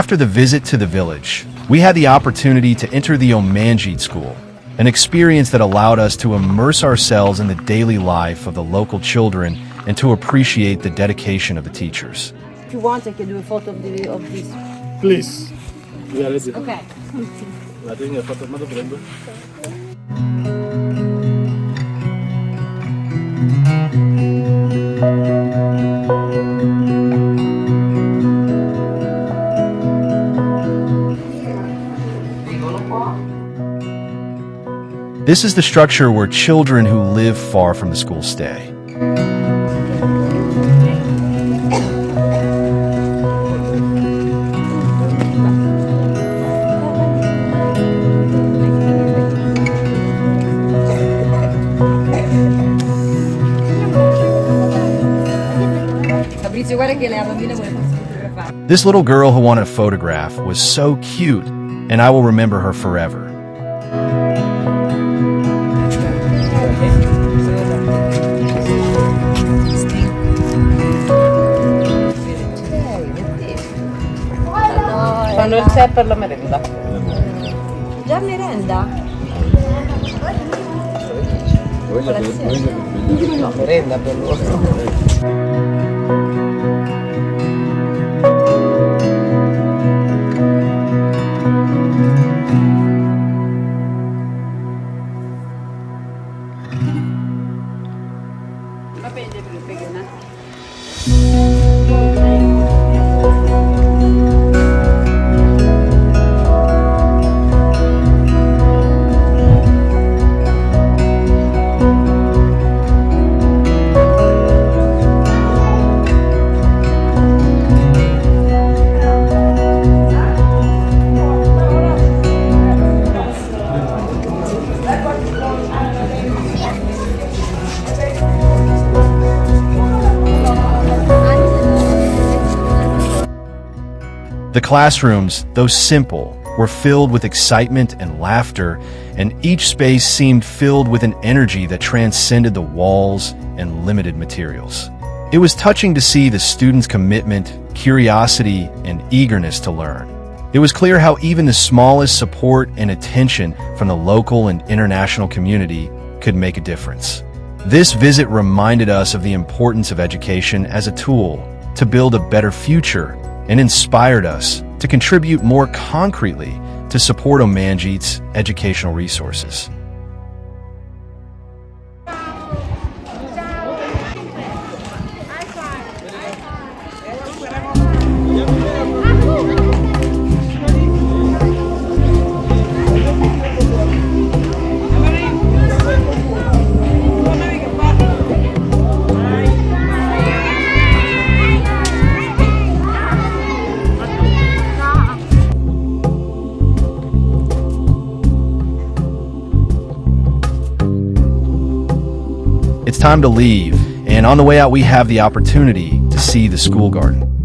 After the visit to the village, we had the opportunity to enter the Omuangete school, an experience that allowed us to immerse ourselves in the daily life of the local children and to appreciate the dedication of the teachers. If you want, I can do a photo of this. Please. We are ready. Okay. We are doing a photo. This is the structure where children who live far from the school stay. Fabrizio, guarda che la bambina vuole farsi fotografare. This little girl who wanted a photograph was so cute, and I will remember her forever. Fanno il tè per la merenda. Già merenda? No, merenda per loro. The classrooms, though simple, were filled with excitement and laughter, and each space seemed filled with an energy that transcended the walls and limited materials. It was touching to see the students' commitment, curiosity, and eagerness to learn. It was clear how even the smallest support and attention from the local and international community could make a difference. This visit reminded us of the importance of education as a tool to build a better future and inspired us to contribute more concretely to support Omuangete's educational resources. It's time to leave, and on the way out we have the opportunity to see the school garden.